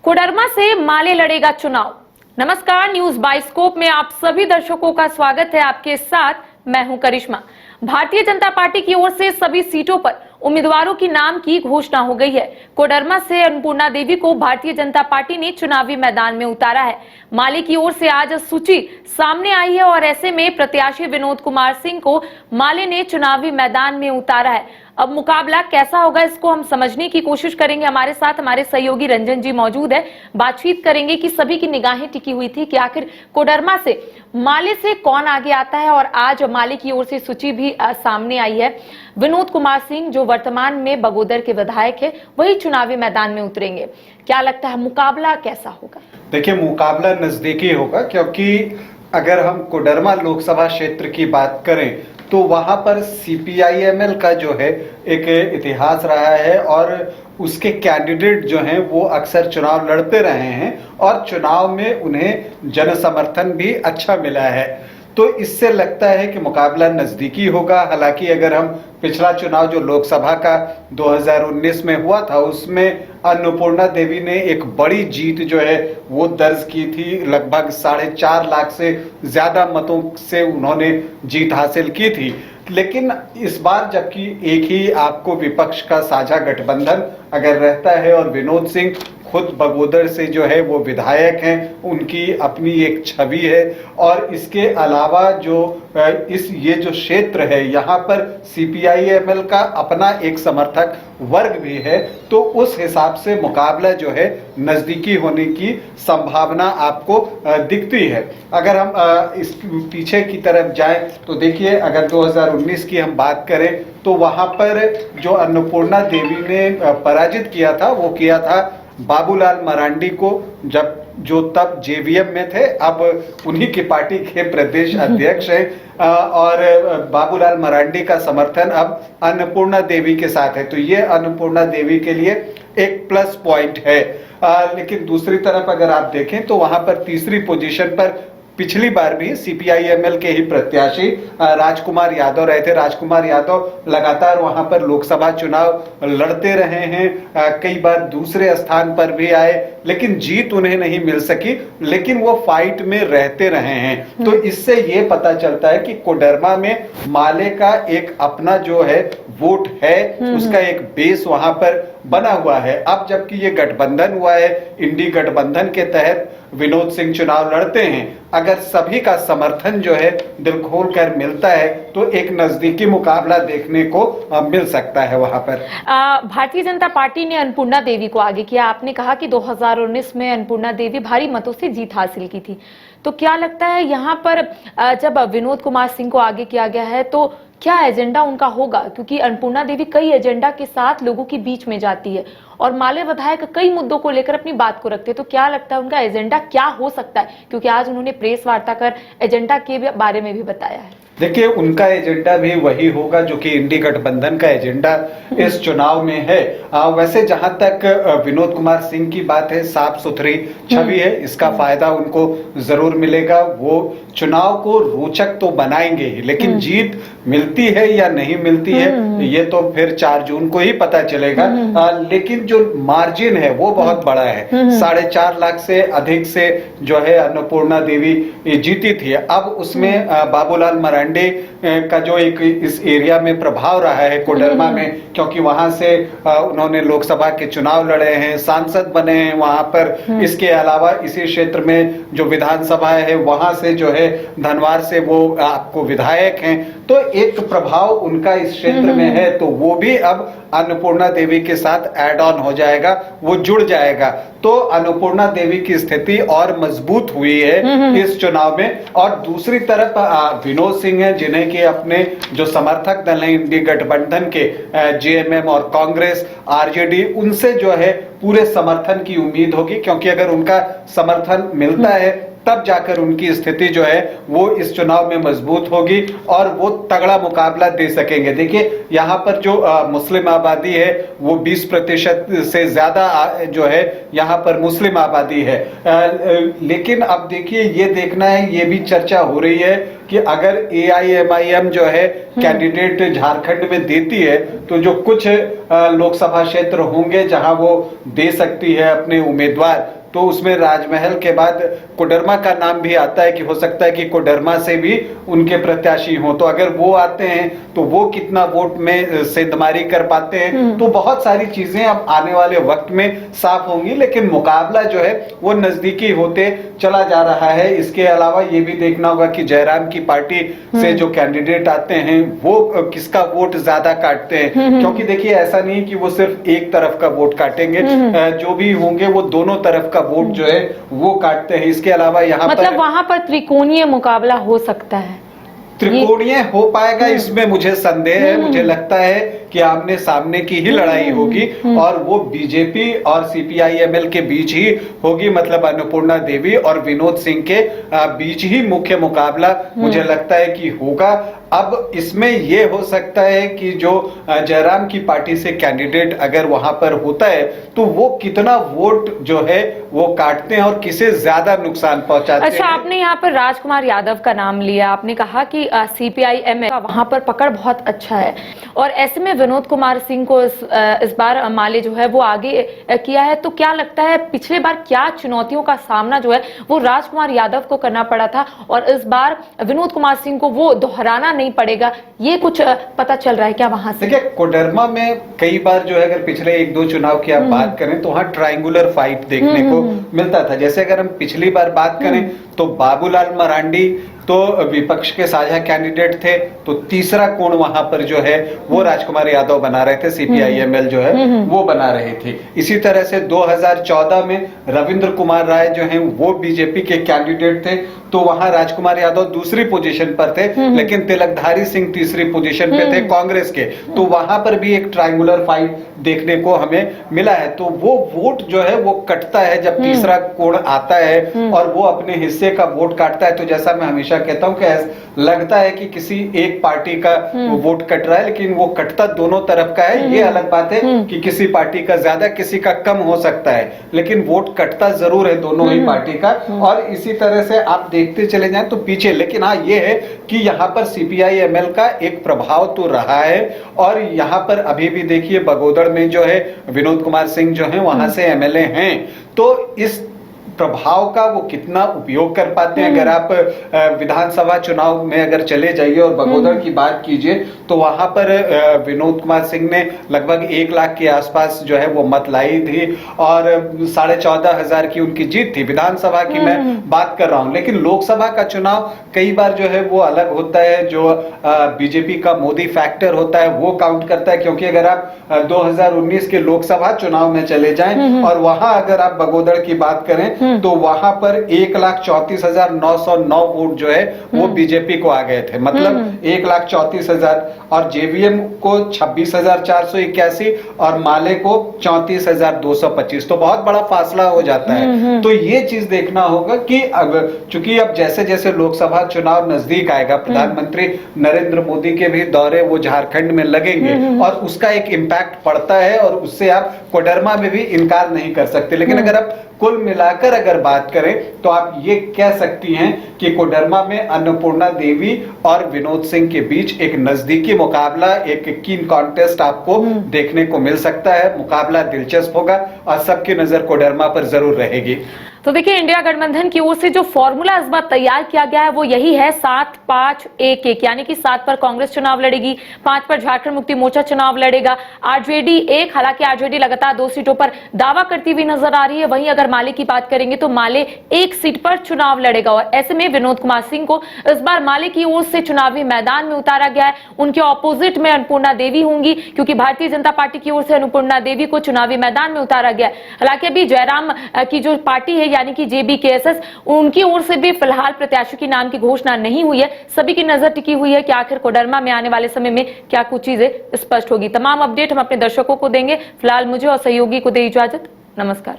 कोडरमा से माले लड़ेगा चुनाव। नमस्कार, न्यूज बाइस्कोप में आप सभी दर्शकों का स्वागत है। आपके साथ मैं हूं करिश्मा। भारतीय जनता पार्टी की ओर से सभी सीटों पर उम्मीदवारों की नाम की घोषणा हो गई है। कोडरमा से अन्नपूर्णा देवी को भारतीय जनता पार्टी ने चुनावी मैदान में उतारा है। माले की ओर से आज सूची सामने आई है और ऐसे में प्रत्याशी विनोद कुमार सिंह को माले ने चुनावी मैदान में उतारा है। अब मुकाबला कैसा होगा इसको हम समझने की कोशिश करेंगे। हमारे साथ हमारे सहयोगी रंजन जी मौजूद है। बातचीत करेंगे कि सभी की निगाहें टिकी हुई थी कि आखिर कोडरमा से माले से कौन आगे आता है। और आज माले की ओर से सूची भी सामने आई है। विनोद कुमार सिंह जो वर्तमान में बगोदर के विधायक है, वही चुनावी मैदान में उतरेंगे। क्या लगता है मुकाबला कैसा होगा? देखिए, मुकाबला नजदीकी होगा, क्योंकि अगर हम कोडरमा लोकसभा क्षेत्र की बात करें तो वहां पर CPIML का जो है एक इतिहास रहा है और उसके कैंडिडेट जो हैं वो अक्सर चुनाव लड़ते रहे हैं और चुनाव में उन्हें जन समर्थन भी अच्छा मिला है। तो इससे लगता है कि मुकाबला नज़दीकी होगा। हालांकि अगर हम पिछला चुनाव जो लोकसभा का 2019 में हुआ था, उसमें अन्नपूर्णा देवी ने एक बड़ी जीत जो है वो दर्ज की थी। लगभग 4.5 लाख से ज़्यादा मतों से उन्होंने जीत हासिल की थी। लेकिन इस बार जबकि एक ही आपको विपक्ष का साझा गठबंधन अगर रहता है और विनोद सिंह खुद बगोदर से जो है वो विधायक हैं, उनकी अपनी एक छवि है और इसके अलावा जो ये जो क्षेत्र है यहाँ पर CPIML का अपना एक समर्थक वर्ग भी है। तो उस हिसाब से मुकाबला जो है नज़दीकी होने की संभावना आपको दिखती है। अगर हम इस पीछे की तरफ जाएं तो देखिए, अगर 2019 की हम बात करें तो वहाँ पर जो अन्नपूर्णा देवी ने पराजित किया था वो किया था बाबूलाल मरांडी को, जो तब JVM में थे, अब उन्हीं की पार्टी के प्रदेश अध्यक्ष हैं और बाबूलाल मरांडी का समर्थन अब अन्नपूर्णा देवी के साथ है। तो ये अन्नपूर्णा देवी के लिए एक प्लस पॉइंट है। लेकिन दूसरी तरफ अगर आप देखें तो वहां पर तीसरी पोजीशन पर पिछली बार भी CPIML के ही प्रत्याशी राजकुमार यादव रहे थे। राजकुमार यादव लगातार वहां पर लोकसभा चुनाव लड़ते रहे हैं, कई बार दूसरे स्थान पर भी आए, लेकिन जीत उन्हें नहीं मिल सकी, लेकिन वो फाइट में रहते रहे हैं। तो इससे ये पता चलता है कि कोडरमा में माले का एक अपना जो है वोट है, उसका एक बेस वहां पर बना हुआ है। अब जबकि ये गठबंधन हुआ है, इंडी गठबंधन के तहत विनोद सिंह चुनाव लड़ते हैं, अगर सभी का समर्थन जो है दिल खोल कर मिलता है तो एक नजदीकी मुकाबला देखने को मिल सकता है वहां पर। भारतीय जनता पार्टी ने अन्नपूर्णा देवी को आगे किया। आपने कहा कि 2019 में अन्नपूर्णा देवी भारी मतों से जीत हासिल की थी, तो क्या लगता है यहाँ पर जब विनोद कुमार सिंह को आगे किया गया है तो क्या एजेंडा उनका होगा? क्योंकि अन्नपूर्णा देवी कई एजेंडा के साथ लोगों के बीच में जाती है और माले विधायक कई मुद्दों को लेकर अपनी बात को रखते हैं। तो क्या लगता है उनका एजेंडा क्या हो सकता है? क्योंकि आज उन्होंने प्रेस वार्ता कर एजेंडा के बारे में भी बताया है। देखिए, उनका एजेंडा भी वही होगा जो कि इंडी गठबंधन का एजेंडा इस चुनाव में है। वैसे जहां तक विनोद कुमार सिंह की बात है, साफ सुथरी छवि है, इसका फायदा उनको जरूर मिलेगा। वो चुनाव को रोचक तो बनाएंगे ही, लेकिन जीत मिलती है या नहीं मिलती है ये तो फिर 4 जून को ही पता चलेगा। लेकिन जो मार्जिन है वो बहुत बड़ा है। 4.5 लाख से अधिक से जो है अन्नपूर्णा देवी जीती थी। अब उसमें बाबूलाल मरांडी का जो एक इस एरिया में प्रभाव रहा है कोडरमा में, क्योंकि वहां से उन्होंने लोकसभा के चुनाव लड़े हैं, सांसद बने हैं वहां पर। इसके अलावा इसी क्षेत्र में जो विधानसभा है वहां से जो है धनवार से वो आपको विधायक हैं। तो एक प्रभाव उनका इस क्षेत्र में है, तो वो भी अब अन्नपूर्णा देवी के साथ ऐड ऑन हो जाएगा, वो जुड़ जाएगा। तो अन्नपूर्णा देवी की स्थिति और मजबूत हुई है इस चुनाव में। और दूसरी तरफ विनोद सिंह हैं, जिन्हें के अपने जो समर्थक दल हैं इंडी गठबंधन के JMM और कांग्रेस RJD, उनसे जो है पूरे समर्थन की उम्मीद होगी, क्योंकि अगर उनका समर्थन मिलता है तब जाकर उनकी स्थिति जो है वो इस चुनाव में मजबूत होगी और वो तगड़ा मुकाबला दे सकेंगे। देखिए, यहाँ पर जो मुस्लिम आबादी है वो 20% से ज्यादा जो है यहाँ पर मुस्लिम आबादी है। लेकिन अब देखिए, ये देखना है, ये भी चर्चा हो रही है कि अगर AIMIM जो है कैंडिडेट झारखंड में देती है तो जो कुछ लोकसभा क्षेत्र होंगे जहां वो दे सकती है अपने उम्मीदवार, तो उसमें राजमहल के बाद कोडरमा का नाम भी आता है कि हो सकता है कि कोडरमा से भी उनके प्रत्याशी हो। तो अगर वो आते हैं तो वो कितना वोट में सेंधमारी कर पाते हैं, तो बहुत सारी चीजें अब आने वाले वक्त में साफ होंगी। लेकिन मुकाबला जो है वो नजदीकी होते चला जा रहा है। इसके अलावा ये भी देखना होगा कि जयराम की पार्टी से जो कैंडिडेट आते हैं वो किसका वोट ज्यादा काटते हैं, क्योंकि देखिए ऐसा नहीं कि वो सिर्फ एक तरफ का वोट काटेंगे, जो भी होंगे वो दोनों तरफ का वोट जो है वो काटते हैं। इसके अलावा यहाँ मतलब वहां पर त्रिकोणीय मुकाबला हो सकता है, त्रिकोणीय हो पाएगा इसमें मुझे संदेह है। मुझे लगता है कि आमने सामने की ही लड़ाई होगी और वो बीजेपी और CPI-ML के बीच ही होगी, मतलब अन्नपूर्णा देवी और विनोद सिंह के बीच ही मुख्य मुकाबला मुझे लगता है कि होगा। अब इसमें यह हो सकता है कि जो जयराम की पार्टी से कैंडिडेट अगर वहां पर होता है तो वो कितना वोट जो है वो काटते हैं और किसे ज्यादा नुकसान पहुंचाते हैं। अच्छा, आपने यहाँ पर राजकुमार यादव का नाम लिया, आपने कहा कि CPI-ML का वहां पर पकड़ बहुत अच्छा है और ऐसे में विनोद कुमार सिंह को इस बार माले जो है वो आगे किया है। तो क्या लगता है पिछले बार क्या चुनौतियों का सामना जो है वो राजकुमार यादव को करना पड़ा था और इस बार विनोद कुमार सिंह को वो दोहराना नहीं पड़ेगा, ये कुछ पता चल रहा है क्या वहां से? देखिए कोडरमा में कई बार जो है अगर पिछले 1-2 चुनाव की आप बात करें तो वहां ट्रायंगुलर फाइट देखने को मिलता था। जैसे अगर हम पिछली बार बात करें तो बाबूलाल मरांडी तो विपक्ष के साझा कैंडिडेट थे, तो तीसरा कोण वहां पर जो है वो राजकुमार यादव बना रहे थे, CPI-ML जो है वो बना रहे थे। इसी तरह से 2014 में रविंद्र कुमार राय जो हैं वो बीजेपी के कैंडिडेट थे, तो वहां राजकुमार यादव दूसरी पोजीशन पर थे, लेकिन तिलकधारी सिंह तीसरी पोजीशन पे थे कांग्रेस के। तो वहां पर भी एक ट्रायंगुलर फाइट देखने को हमें मिला है। तो वो वोट जो है वो कटता है जब तीसरा कोण आता है और वो अपने हिस्से का वोट काटता है। तो जैसा मैं हमेशा कहता हूं कि लगता है कि किसी एक पार्टी का वोट कट रहा है, लेकिन वो कटता दोनों तरफ का है। ये अलग बात है कि किसी पार्टी का ज्यादा किसी का कम हो सकता है, लेकिन वोट कटता जरूर है दोनों ही पार्टी का। और इसी तरह से आप देखते चले जाएं तो पीछे, लेकिन हाँ ये है कि यहाँ पर CPI-ML का एक प्रभाव तो रहा है। और यहाँ पर अभी भी देखिए बगोदड़ में जो है विनोद कुमार सिंह जो है वहां से MLA हैं, तो इस प्रभाव का वो कितना उपयोग कर पाते हैं। अगर आप विधानसभा चुनाव में अगर चले जाइए और बगोदड़ की बात कीजिए तो वहां पर विनोद कुमार सिंह ने लगभग 1 लाख के आसपास जो है वो मत लाई थी और 14,500 की उनकी जीत थी। विधानसभा की मैं बात कर रहा हूं, लेकिन लोकसभा का चुनाव कई बार जो है वो अलग होता है। जो बीजेपी का मोदी फैक्टर होता है वो काउंट करता है, क्योंकि अगर आप 2019 के लोकसभा चुनाव में चले जाएं और वहां अगर आप बगोदड़ की बात करें तो वहां पर 1,34,909 वोट जो है वो बीजेपी को आ गए थे, मतलब 1,34,000 और JVM को 26,481 और माले को 34,225। तो बहुत बड़ा फासला हो जाता है। तो ये चीज देखना होगा कि अब चूंकि अब जैसे जैसे लोकसभा चुनाव नजदीक आएगा, प्रधानमंत्री नरेंद्र मोदी के भी दौरे वो झारखंड में लगेंगे और उसका एक इम्पैक्ट पड़ता है और उससे आप कोडरमा में भी इनकार नहीं कर सकते। लेकिन अगर आप कुल मिलाकर अगर बात करें तो आप ये कह सकती हैं कि कोडरमा में अन्नपूर्णा देवी और विनोद सिंह के बीच एक नजदीकी मुकाबला, एक कीन कॉन्टेस्ट आपको देखने को मिल सकता है। मुकाबला दिलचस्प होगा और सबकी नजर कोडरमा पर जरूर रहेगी। तो देखिए इंडिया गठबंधन की ओर से जो फॉर्मूला इस बार तैयार किया गया है वो यही है 7-5-1-1, यानी कि 7 पर कांग्रेस चुनाव लड़ेगी, 5 पर झारखंड मुक्ति मोर्चा चुनाव लड़ेगा, आरजेडी 1, हालांकि आरजेडी लगातार 2 सीटों पर दावा करती हुई नजर आ रही है। वहीं अगर माले की बात करेंगे तो माले 1 सीट पर चुनाव लड़ेगा और ऐसे में विनोद कुमार सिंह को इस बार माले की ओर से चुनावी मैदान में उतारा गया है। उनके ऑपोजिट में अन्नपूर्णा देवी होंगी, क्योंकि भारतीय जनता पार्टी की ओर से अन्नपूर्णा देवी को चुनावी मैदान में उतारा गया है। हालांकि अभी जयराम की जो पार्टी है यानी कि JBKSS, उनकी ओर से भी फिलहाल प्रत्याशी के नाम की घोषणा नहीं हुई है। सभी की नजर टिकी हुई है कि आखिर कोडरमा में आने वाले समय में क्या कुछ चीजें स्पष्ट होगी। तमाम अपडेट हम अपने दर्शकों को देंगे। फिलहाल मुझे और सहयोगी को दे इजाजत। नमस्कार।